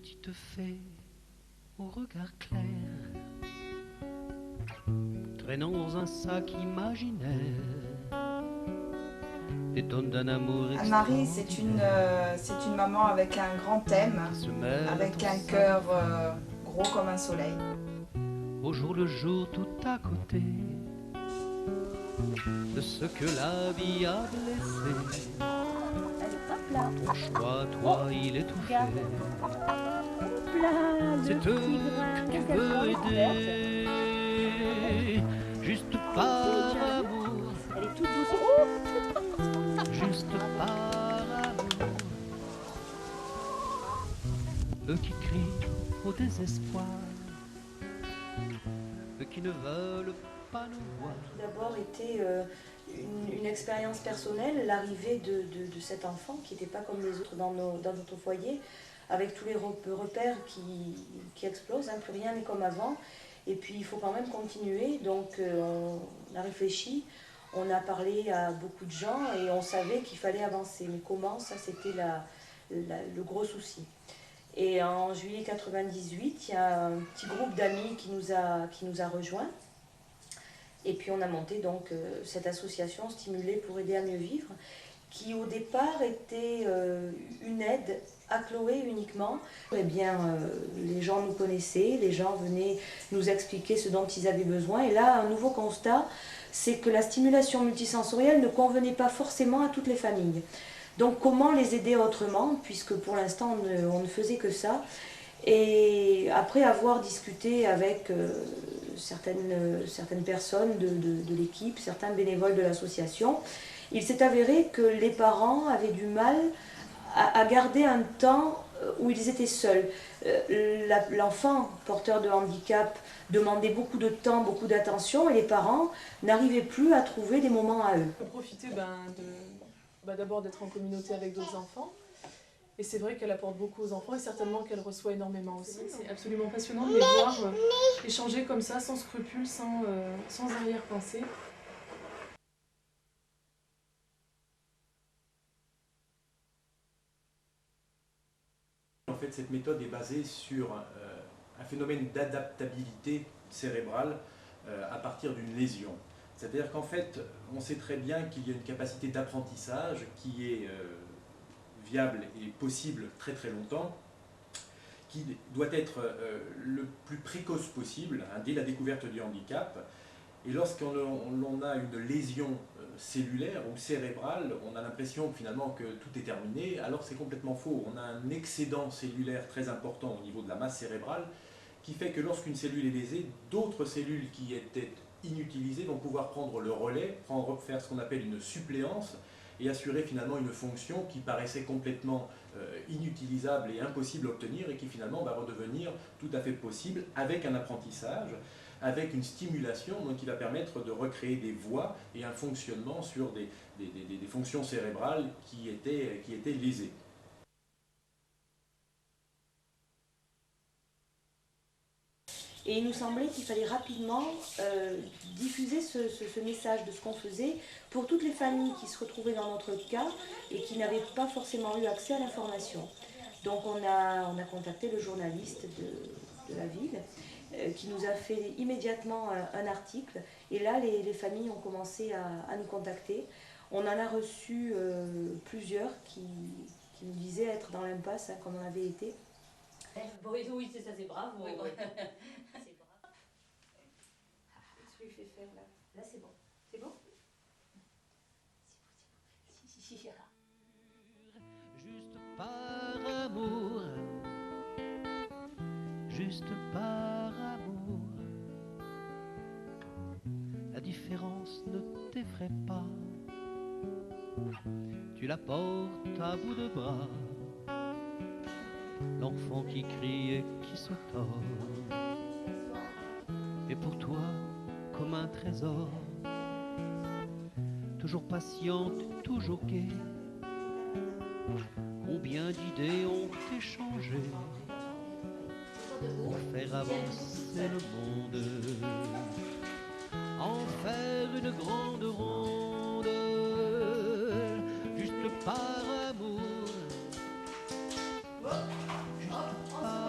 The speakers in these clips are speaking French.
petite fée au regard clair, traînant dans un sac imaginaire des tonnes d'un amour extraordinaire. Anne-Marie, c'est une maman avec un grand thème, avec un cœur gros comme un soleil. Au jour le jour, tout à côté de ce que la vie a blessé. Ton choix, toi, il est tout fait. C'est eux que tu veux aider, juste par amour. Elle est toute douce. Juste par amour. Eux qui crient au désespoir, eux qui ne veulent pas nous voir. Tout d'abord été une expérience personnelle, l'arrivée de cet enfant qui n'était pas comme les autres dans notre foyer, avec tous les repères qui explosent, hein, plus rien n'est comme avant. Et puis il faut quand même continuer, donc on a réfléchi, on a parlé à beaucoup de gens et on savait qu'il fallait avancer. Mais comment, ça c'était le gros souci. Et en juillet 98, il y a un petit groupe d'amis qui nous a rejoints. Et puis on a monté donc cette association Stimuler pour aider à mieux vivre, qui au départ était une aide à Chloé uniquement. Eh bien, les gens nous connaissaient, les gens venaient nous expliquer ce dont ils avaient besoin. Et là, un nouveau constat, c'est que la stimulation multisensorielle ne convenait pas forcément à toutes les familles. Donc comment les aider autrement, puisque pour l'instant on ne faisait que ça. Et après avoir discuté avec certaines personnes de l'équipe, certains bénévoles de l'association, il s'est avéré que les parents avaient du mal à garder un temps où ils étaient seuls. L'enfant porteur de handicap demandait beaucoup de temps, beaucoup d'attention, et les parents n'arrivaient plus à trouver des moments à eux. On peut profiter d'abord d'être en communauté avec d'autres enfants. Et c'est vrai qu'elle apporte beaucoup aux enfants et certainement qu'elle reçoit énormément aussi. C'est absolument passionnant de les voir échanger comme ça, sans scrupules, sans arrière-pensée. En fait, cette méthode est basée sur un phénomène d'adaptabilité cérébrale à partir d'une lésion. C'est-à-dire qu'en fait, on sait très bien qu'il y a une capacité d'apprentissage qui est viable et possible très très longtemps, qui doit être le plus précoce possible, hein, dès la découverte du handicap. Et lorsqu'on a une lésion cellulaire ou cérébrale, on a l'impression finalement que tout est terminé, alors c'est complètement faux. On a un excédent cellulaire très important au niveau de la masse cérébrale, qui fait que lorsqu'une cellule est lésée, d'autres cellules qui étaient inutilisées vont pouvoir prendre le relais, faire ce qu'on appelle une suppléance, et assurer finalement une fonction qui paraissait complètement inutilisable et impossible à obtenir, et qui finalement va redevenir tout à fait possible avec un apprentissage, avec une stimulation donc, qui va permettre de recréer des voies et un fonctionnement sur des fonctions cérébrales qui étaient lésées. Et il nous semblait qu'il fallait rapidement diffuser ce message de ce qu'on faisait pour toutes les familles qui se retrouvaient dans notre cas et qui n'avaient pas forcément eu accès à l'information. Donc on a contacté le journaliste de la ville qui nous a fait immédiatement un article. Et là, les familles ont commencé à nous contacter. On en a reçu plusieurs qui nous disaient être dans l'impasse, hein, comme on avait été. Oui, c'est ça, c'est brave. Oui, c'est brave. Qu'est-ce que je lui fais faire là? Là, c'est bon. C'est bon? Si. Juste par amour, juste par amour. La différence ne t'effraie pas, tu la portes à bout de bras. L'enfant qui crie et qui se tord est pour toi comme un trésor, toujours patiente, toujours gaie. Combien d'idées ont échangé pour faire avancer le monde, en faire une grande ronde, juste par amour, juste par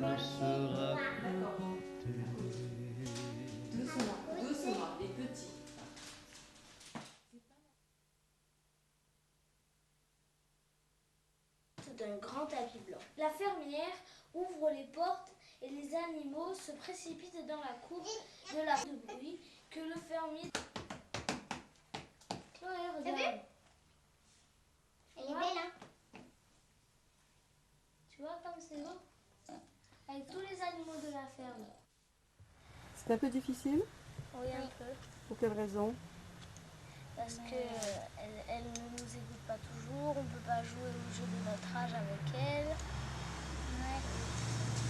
ne sera plus hanté. Doucement, les petits. D'un grand tapis blanc. La fermière ouvre les portes et les animaux se précipitent dans la cour de la bruit que le fermier... Ouais, regarde. Elle est belle, hein? Tu vois comme c'est beau? Avec tous les animaux de la ferme. C'est un peu difficile? Oui, un peu. Pour quelle raison? Parce qu'elle ne nous écoute pas toujours, on ne peut pas jouer au jeu de notre âge avec elle. Ouais.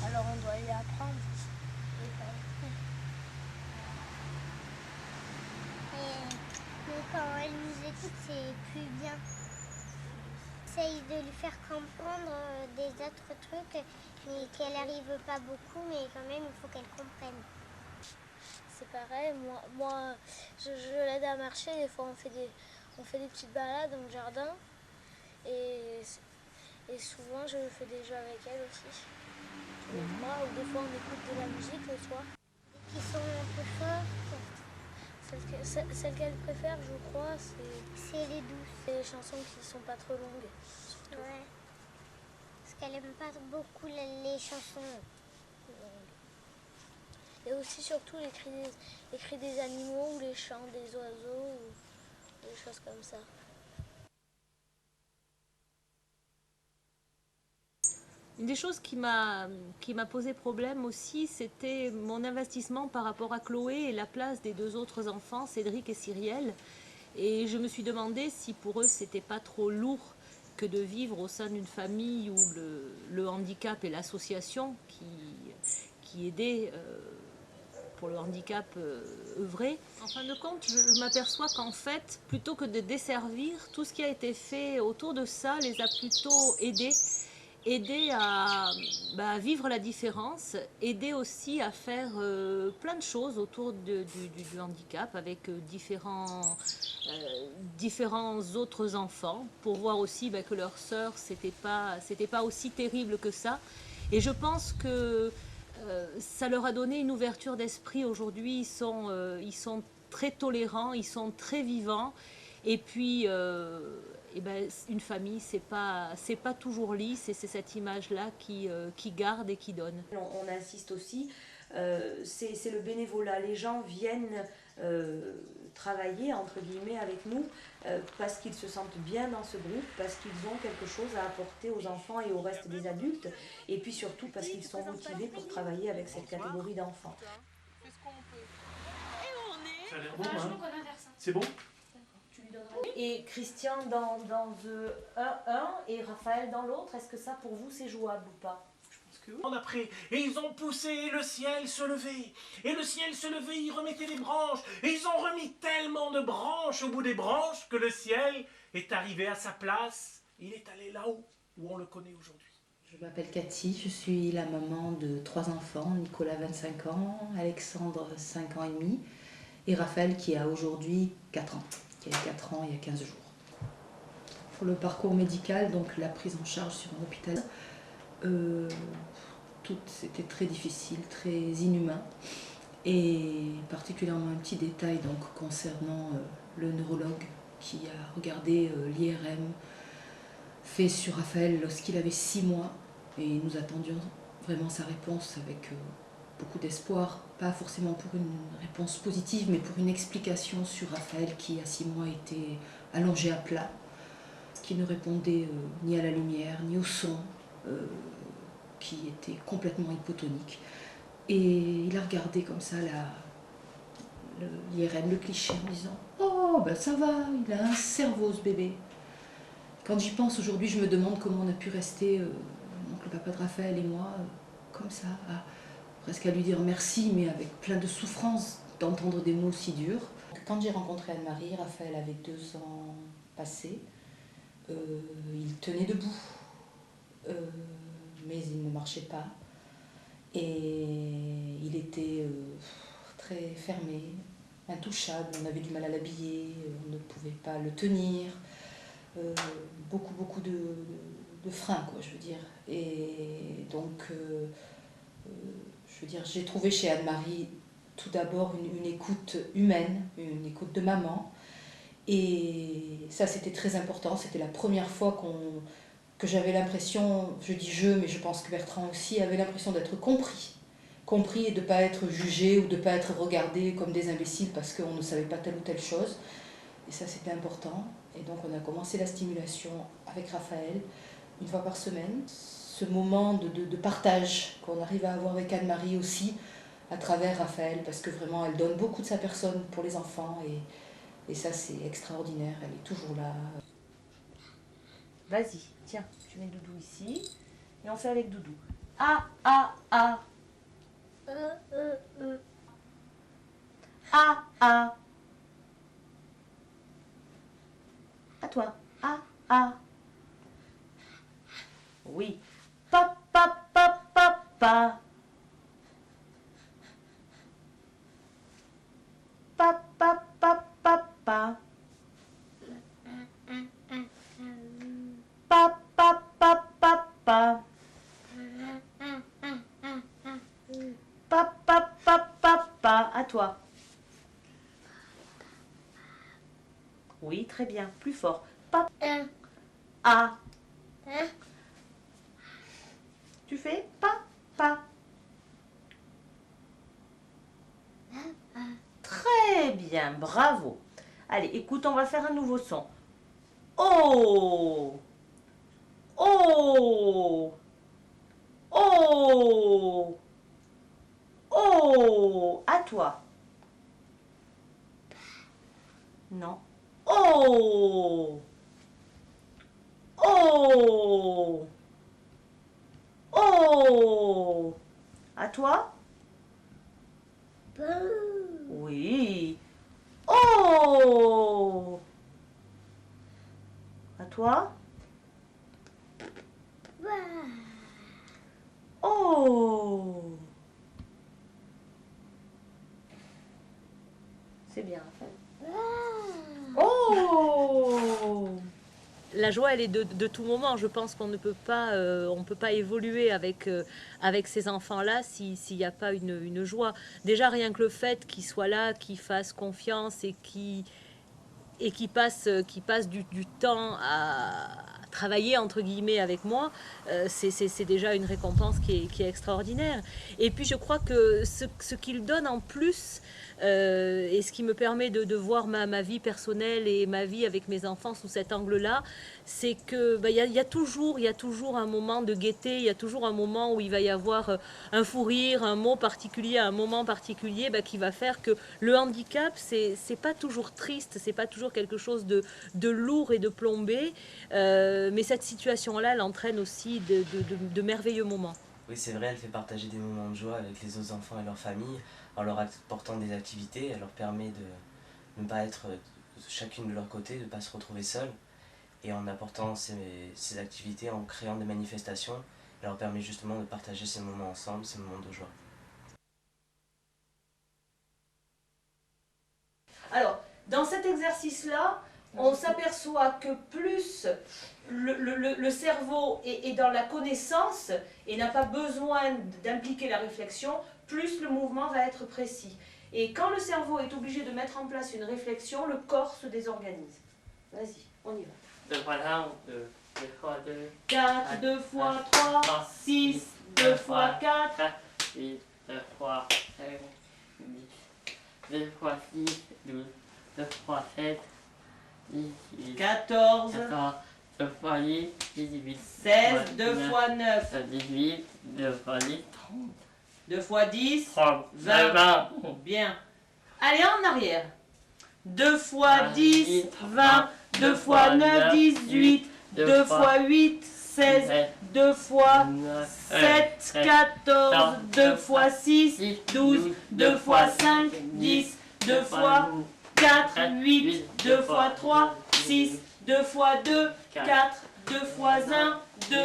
Alors on doit lui apprendre. Mais quand elle nous écoute, c'est plus bien. Essaye de lui faire comprendre des autres trucs, mais qu'elle n'arrive pas beaucoup, mais quand même il faut qu'elle comprenne. C'est pareil, moi je l'aide à marcher, des fois on fait des petites balades dans le jardin et souvent je fais des jeux avec elle aussi. Ou des fois on écoute de la musique le soir. Qui sont un peu fortes. Celle qu'elle préfère, je crois, c'est les douces. C'est les chansons qui ne sont pas trop longues. Surtout. Ouais. Parce qu'elle aime pas beaucoup les chansons. Et aussi surtout les cris des animaux ou les chants des oiseaux ou des choses comme ça. Une des choses qui m'a posé problème aussi, c'était mon investissement par rapport à Chloé et la place des deux autres enfants, Cédric et Cyrielle. Et je me suis demandé si pour eux c'était pas trop lourd que de vivre au sein d'une famille où le handicap et l'association qui aidait pour le handicap œuvrer. En fin de compte, je m'aperçois qu'en fait, plutôt que de desservir, tout ce qui a été fait autour de ça les a plutôt aidés à vivre la différence, aider aussi à faire plein de choses autour du handicap avec différents autres enfants pour voir aussi que leur sœur c'était pas aussi terrible que ça. Et je pense que ça leur a donné une ouverture d'esprit. Aujourd'hui ils sont très tolérants, ils sont très vivants. Et puis une famille, c'est pas toujours lisse, et c'est cette image-là qui garde et qui donne. On insiste aussi, c'est le bénévolat. Les gens viennent travailler, entre guillemets, avec nous parce qu'ils se sentent bien dans ce groupe, parce qu'ils ont quelque chose à apporter aux enfants et au reste des adultes, et puis surtout parce qu'ils sont motivés pour travailler avec cette catégorie d'enfants. Ça a l'air bon, hein? C'est bon? Et Christian dans un et Raphaël dans l'autre, est-ce que ça pour vous c'est jouable ou pas? Après, et ils ont poussé, et le ciel se levait. Et le ciel se levait, ils remettaient les branches. Et ils ont remis tellement de branches au bout des branches que le ciel est arrivé à sa place. Il est allé là-haut, où on le connaît aujourd'hui. Je m'appelle Cathy, je suis la maman de 3 enfants, Nicolas 25 ans, Alexandre 5 ans et demi, et Raphaël qui a aujourd'hui 4 ans, qui a 4 ans il y a 15 jours. Pour le parcours médical, donc la prise en charge sur un hôpital, c'était très difficile, très inhumain, et particulièrement un petit détail donc, concernant le neurologue qui a regardé l'IRM fait sur Raphaël lorsqu'il avait 6 mois, et nous attendions vraiment sa réponse avec beaucoup d'espoir, pas forcément pour une réponse positive, mais pour une explication sur Raphaël qui à 6 mois était allongé à plat, qui ne répondait ni à la lumière, ni au son, qui était complètement hypotonique. Et il a regardé comme ça l'IRM, le cliché, en disant « Oh, ben ça va, il a un cerveau ce bébé ». Quand j'y pense aujourd'hui, je me demande comment on a pu rester, donc le papa de Raphaël et moi, comme ça, presque à lui dire merci, mais avec plein de souffrance d'entendre des mots si durs. Quand j'ai rencontré Anne-Marie, Raphaël avait 2 ans passés, il tenait debout. Mais il ne marchait pas et il était très fermé, intouchable, on avait du mal à l'habiller, on ne pouvait pas le tenir, beaucoup de freins quoi je veux dire. Et donc je veux dire, j'ai trouvé chez Anne-Marie tout d'abord une écoute humaine, une écoute de maman. Et ça, c'était très important. C'était la première fois que j'avais l'impression, je dis je, mais je pense que Bertrand aussi avait l'impression d'être compris et de ne pas être jugé ou de ne pas être regardé comme des imbéciles parce qu'on ne savait pas telle ou telle chose. Et ça, c'était important. Et donc, on a commencé la stimulation avec Raphaël, une fois par semaine. Ce moment de partage qu'on arrive à avoir avec Anne-Marie aussi, à travers Raphaël, parce que vraiment, elle donne beaucoup de sa personne pour les enfants. Et ça, c'est extraordinaire. Elle est toujours là. Vas-y, tiens, tu mets Doudou ici. Et on fait avec Doudou. A, A, A. A, A. À toi. A, A. Oui. Pa, pa, pa, pa, pa. Pa, pa, pa, pa, pa. Pa, pa, pa, pa, pa. Pa, pa, pa, pa, pa. À toi. Oui, très bien. Plus fort. Pa, A. Tu fais pa, pa. Très bien, bravo. Allez, écoute, on va faire un nouveau son. Oh! Oh! Oh! Oh! À toi. Non. Oh! Oh! Oh! À toi? Oui. Oh! À toi? Oh! C'est bien. Oh! La joie, elle est de tout moment. Je pense qu'on ne peut pas, on peut pas évoluer avec ces enfants-là s'il n'y a pas une joie. Déjà, rien que le fait qu'ils soient là, qu'ils fassent confiance et qui passe du temps à travailler entre guillemets avec moi, c'est déjà une récompense qui est extraordinaire. Et puis je crois que ce qu'il donne en plus, et ce qui me permet de voir ma vie personnelle et ma vie avec mes enfants sous cet angle-là, c'est que il y a toujours un moment de gaieté, il y a toujours un moment où il va y avoir un fou rire, un mot particulier, un moment particulier qui va faire que le handicap, c'est pas toujours triste, c'est pas toujours quelque chose de lourd et de plombé, mais cette situation-là, elle entraîne aussi de merveilleux moments. Oui, c'est vrai, elle fait partager des moments de joie avec les autres enfants et leur famille, en leur apportant des activités. Elle leur permet de ne pas être chacune de leur côté, de ne pas se retrouver seule. Et en apportant ces activités, en créant des manifestations, elle leur permet justement de partager ces moments ensemble, ces moments de joie. Alors, dans cet exercice-là, on s'aperçoit que plus le cerveau est dans la connaissance et n'a pas besoin d'impliquer la réflexion, plus le mouvement va être précis. Et quand le cerveau est obligé de mettre en place une réflexion, le corps se désorganise. Vas-y, on y va. 2 fois 1, 2 fois 2. 4, 2 fois 3, 6, 2 fois 4. 8, 2 fois 5, 10, 2 fois 6, 12, 2 fois 7, 18, 14, 2 fois 8, 18, 16, 2 fois 9, 18, 2 fois 10, 30. 2 fois 10, 30, 20. Bien. Allez, en arrière. 2 fois 10, 20. 2 fois 9, 18. 2 fois 8, 16. 2 fois 7, 14. 2 fois 6, 12. 2 fois 5, 10. 2 fois 4, 8. 2 fois 3, 6. 2 fois 2, 4. 2 fois 1, 2.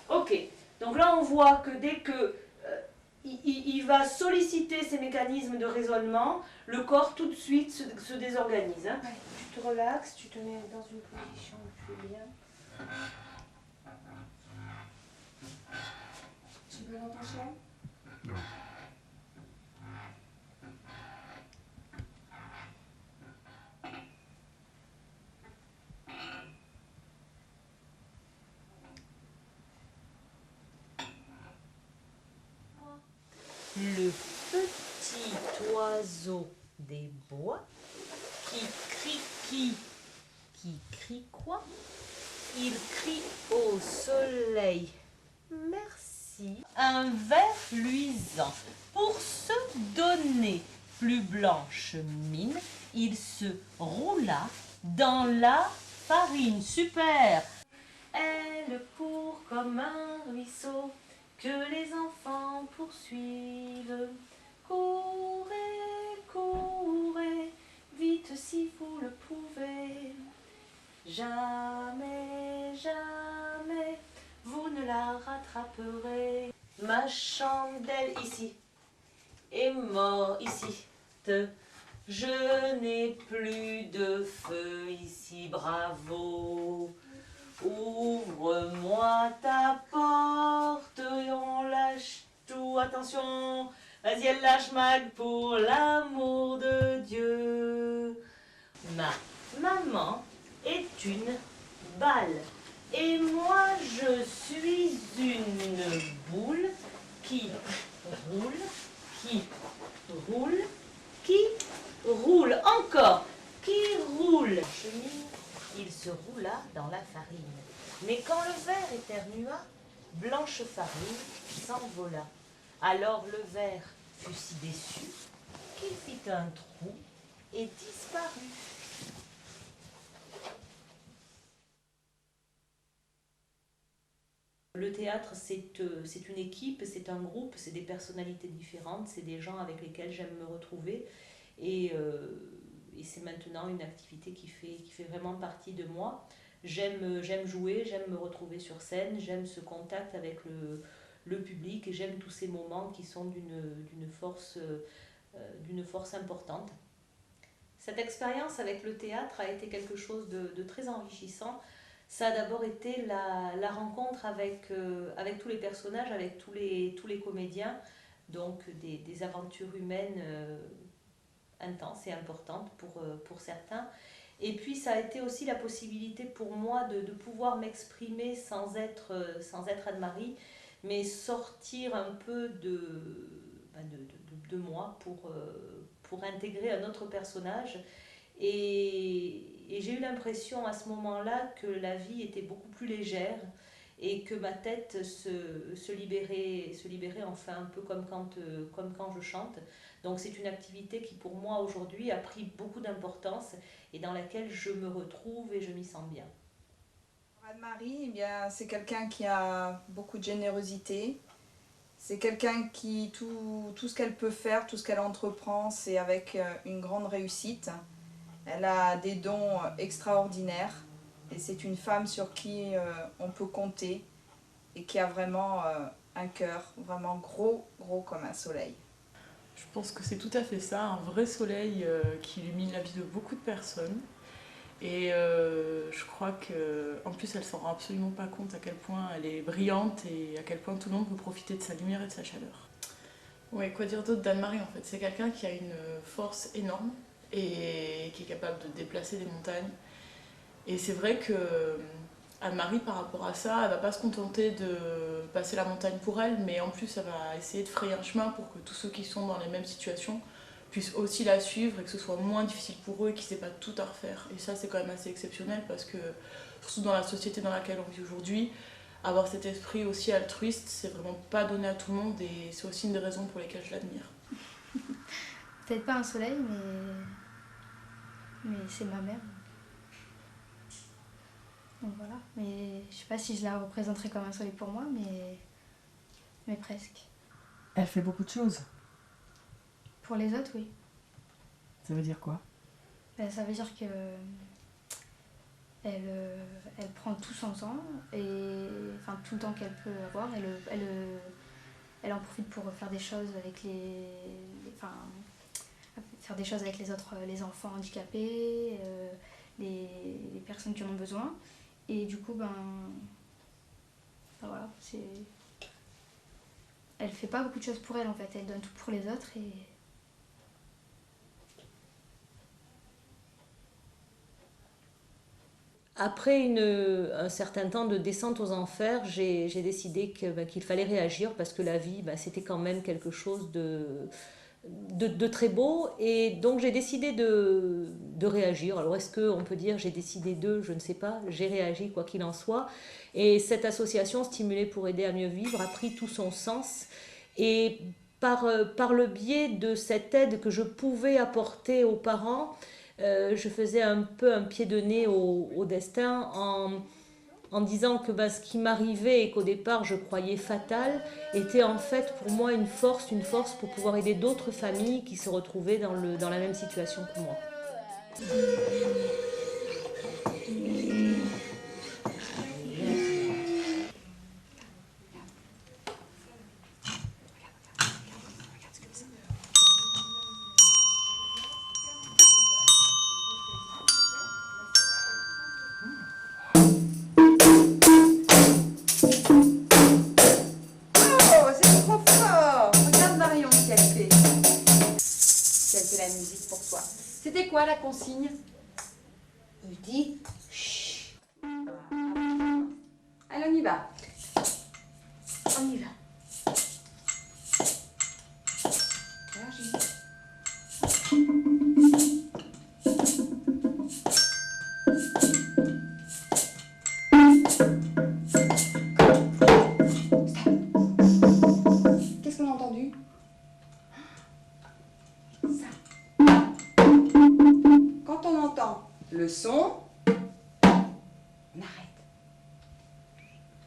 Ok. Donc là, on voit que dès que il va solliciter ces mécanismes de raisonnement, le corps tout de suite se désorganise. Hein. Ouais. Tu te relaxes, tu te mets dans une position où tu es bien. Tu oiseau des bois, qui crie quoi? Il crie au soleil. Merci. Un ver luisant. Pour se donner plus blanche mine, il se roula dans la farine. Super. Elle court comme un ruisseau que les enfants poursuivent. Courez, courez, vite si vous le pouvez. Jamais, jamais, vous ne la rattraperez. Ma chandelle ici est mort ici. Je n'ai plus de feu ici, bravo. Ouvre-moi ta porte et on lâche tout. Attention, vas-y, elle lâche Mag pour l'amour de Dieu. Ma maman est une balle et moi je suis une boule qui roule, qui roule, qui roule, encore, qui roule. Chemine, il se roula dans la farine. Mais quand le ver éternua, blanche farine s'envola. Alors le ver fut si déçu qu'il fit un trou et disparut. Le théâtre, c'est une équipe, c'est un groupe, c'est des personnalités différentes, c'est des gens avec lesquels j'aime me retrouver. Et c'est maintenant une activité qui fait vraiment partie de moi. J'aime jouer, j'aime me retrouver sur scène, j'aime ce contact avec le public, et j'aime tous ces moments qui sont d'une force importante. Cette expérience avec le théâtre a été quelque chose de très enrichissant. Ça a d'abord été la rencontre avec tous les personnages, avec tous les comédiens, donc des aventures humaines intenses et importantes pour certains. Et puis ça a été aussi la possibilité pour moi de pouvoir m'exprimer sans être Anne-Marie, mais sortir un peu de moi pour intégrer un autre personnage. Et j'ai eu l'impression à ce moment-là que la vie était beaucoup plus légère et que ma tête se libérait enfin un peu comme quand je chante. Donc c'est une activité qui pour moi aujourd'hui a pris beaucoup d'importance et dans laquelle je me retrouve et je m'y sens bien. Anne-Marie, eh bien, c'est quelqu'un qui a beaucoup de générosité. C'est quelqu'un qui, tout ce qu'elle peut faire, tout ce qu'elle entreprend, c'est avec une grande réussite. Elle a des dons extraordinaires et c'est une femme sur qui on peut compter et qui a vraiment un cœur vraiment gros comme un soleil. Je pense que c'est tout à fait ça, un vrai soleil qui illumine la vie de beaucoup de personnes. Et je crois qu'en plus elle ne s'en rend absolument pas compte à quel point elle est brillante et à quel point tout le monde peut profiter de sa lumière et de sa chaleur. Ouais, quoi dire d'autre d'Anne-Marie en fait? C'est quelqu'un qui a une force énorme et qui est capable de déplacer des montagnes. Et c'est vrai que Anne-Marie, par rapport à ça, elle va pas se contenter de passer la montagne pour elle, mais en plus elle va essayer de frayer un chemin pour que tous ceux qui sont dans les mêmes situations puissent aussi la suivre et que ce soit moins difficile pour eux et qu'ils n'aient pas tout à refaire. Et ça c'est quand même assez exceptionnel parce que, surtout dans la société dans laquelle on vit aujourd'hui, avoir cet esprit aussi altruiste, c'est vraiment pas donné à tout le monde et c'est aussi une des raisons pour lesquelles je l'admire. Peut-être pas un soleil, mais c'est ma mère. Donc voilà, mais je sais pas si je la représenterais comme un soleil pour moi, mais presque. Elle fait beaucoup de choses. Pour les autres, oui. Ça veut dire quoi? Ça veut dire que elle prend tout son temps, et enfin tout le temps qu'elle peut avoir, elle en profite pour faire des choses avec faire des choses avec les enfants handicapés, les personnes qui en ont besoin. Et du coup, voilà, elle fait pas beaucoup de choses pour elle en fait, elle donne tout pour les autres et... Après un certain temps de descente aux enfers, j'ai décidé qu'il fallait réagir parce que la vie, c'était quand même quelque chose de très beau. Et donc j'ai décidé de réagir. Alors est-ce qu'on peut dire j'ai décidé de, je ne sais pas, j'ai réagi quoi qu'il en soit. Et cette association Stimuler pour aider à mieux vivre a pris tout son sens. Et par le biais de cette aide que je pouvais apporter aux parents, je faisais un peu un pied de nez au destin en disant que ce qui m'arrivait et qu'au départ je croyais fatal était en fait pour moi une force pour pouvoir aider d'autres familles qui se retrouvaient dans la même situation que moi. C'était quoi la consigne? Petit, chut. Allez, on y va. On y va. Alors, qu'est-ce qu'on a entendu? Quand on entend le son, on arrête.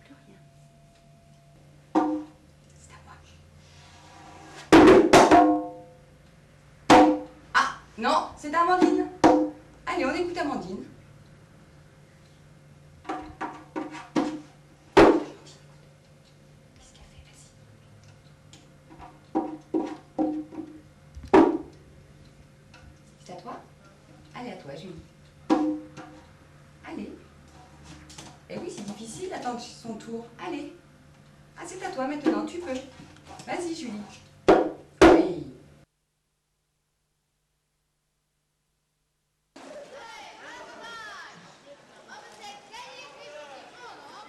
Plus rien. C'est à moi. Ah, non, c'est Amandine. Allez, on écoute Amandine. Qu'est-ce qu'elle fait? Vas-y. C'est à toi? Allez, à toi, Julie. Allez. Eh oui, c'est difficile d'attendre son tour. Allez. Ah, c'est à toi maintenant, tu peux. Vas-y, Julie. Oui.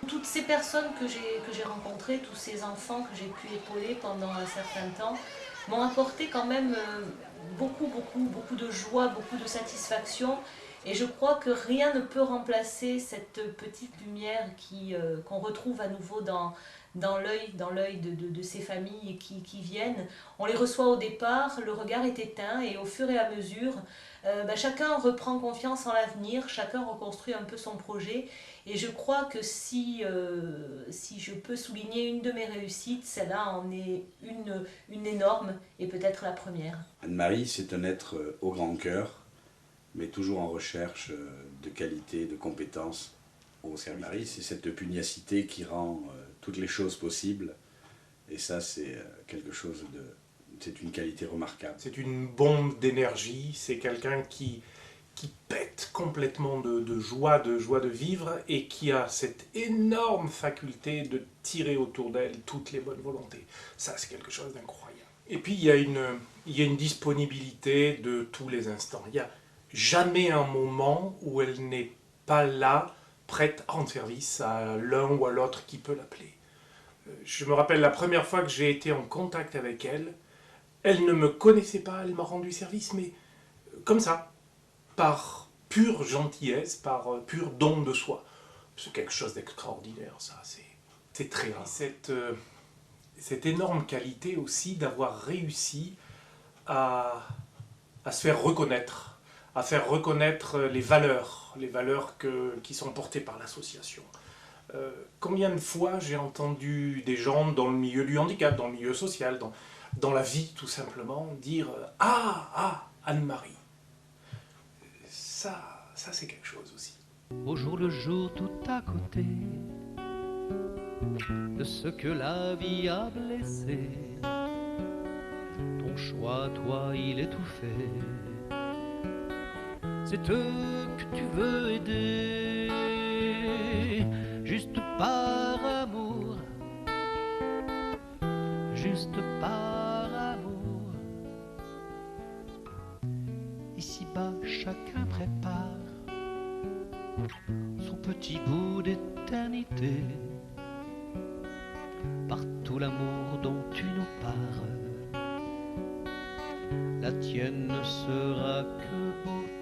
Toutes ces personnes que j'ai rencontrées, tous ces enfants que j'ai pu épauler pendant un certain temps, m'ont apporté quand même beaucoup de joie, beaucoup de satisfaction. Et je crois que rien ne peut remplacer cette petite lumière qu'on retrouve à nouveau dans l'œil de ces familles qui viennent. On les reçoit au départ, le regard est éteint et au fur et à mesure, chacun reprend confiance en l'avenir, chacun reconstruit un peu son projet. Et je crois que si je peux souligner une de mes réussites, celle-là en est une énorme et peut-être la première. Anne-Marie, c'est un être au grand cœur, mais toujours en recherche de qualité, de compétences au service. Anne-Marie, c'est cette pugnacité qui rend toutes les choses possibles. Et ça, c'est quelque chose de... c'est une qualité remarquable. C'est une bombe d'énergie, c'est quelqu'un qui pète complètement de joie de vivre et qui a cette énorme faculté de tirer autour d'elle toutes les bonnes volontés. Ça, c'est quelque chose d'incroyable. Et puis, il y a une disponibilité de tous les instants. Il n'y a jamais un moment où elle n'est pas là, prête à rendre service à l'un ou à l'autre qui peut l'appeler. Je me rappelle la première fois que j'ai été en contact avec elle, elle ne me connaissait pas, elle m'a rendu service, mais comme ça, par pure gentillesse, par pur don de soi. C'est quelque chose d'extraordinaire, ça, c'est très rare. Cette énorme qualité aussi d'avoir réussi à se faire reconnaître, à faire reconnaître les valeurs qui sont portées par l'association. Combien de fois j'ai entendu des gens dans le milieu du handicap, dans le milieu social, dans la vie tout simplement, dire « Ah, Anne-Marie ». Ça c'est quelque chose aussi. Au jour le jour, tout à côté de ce que la vie a blessé. Ton choix, toi, il est tout fait. C'est eux que tu veux aider, juste par amour, juste par amour. Ici-bas, chacun prépare son petit bout d'éternité par tout l'amour dont tu nous parles. la tienne ne sera que beauté.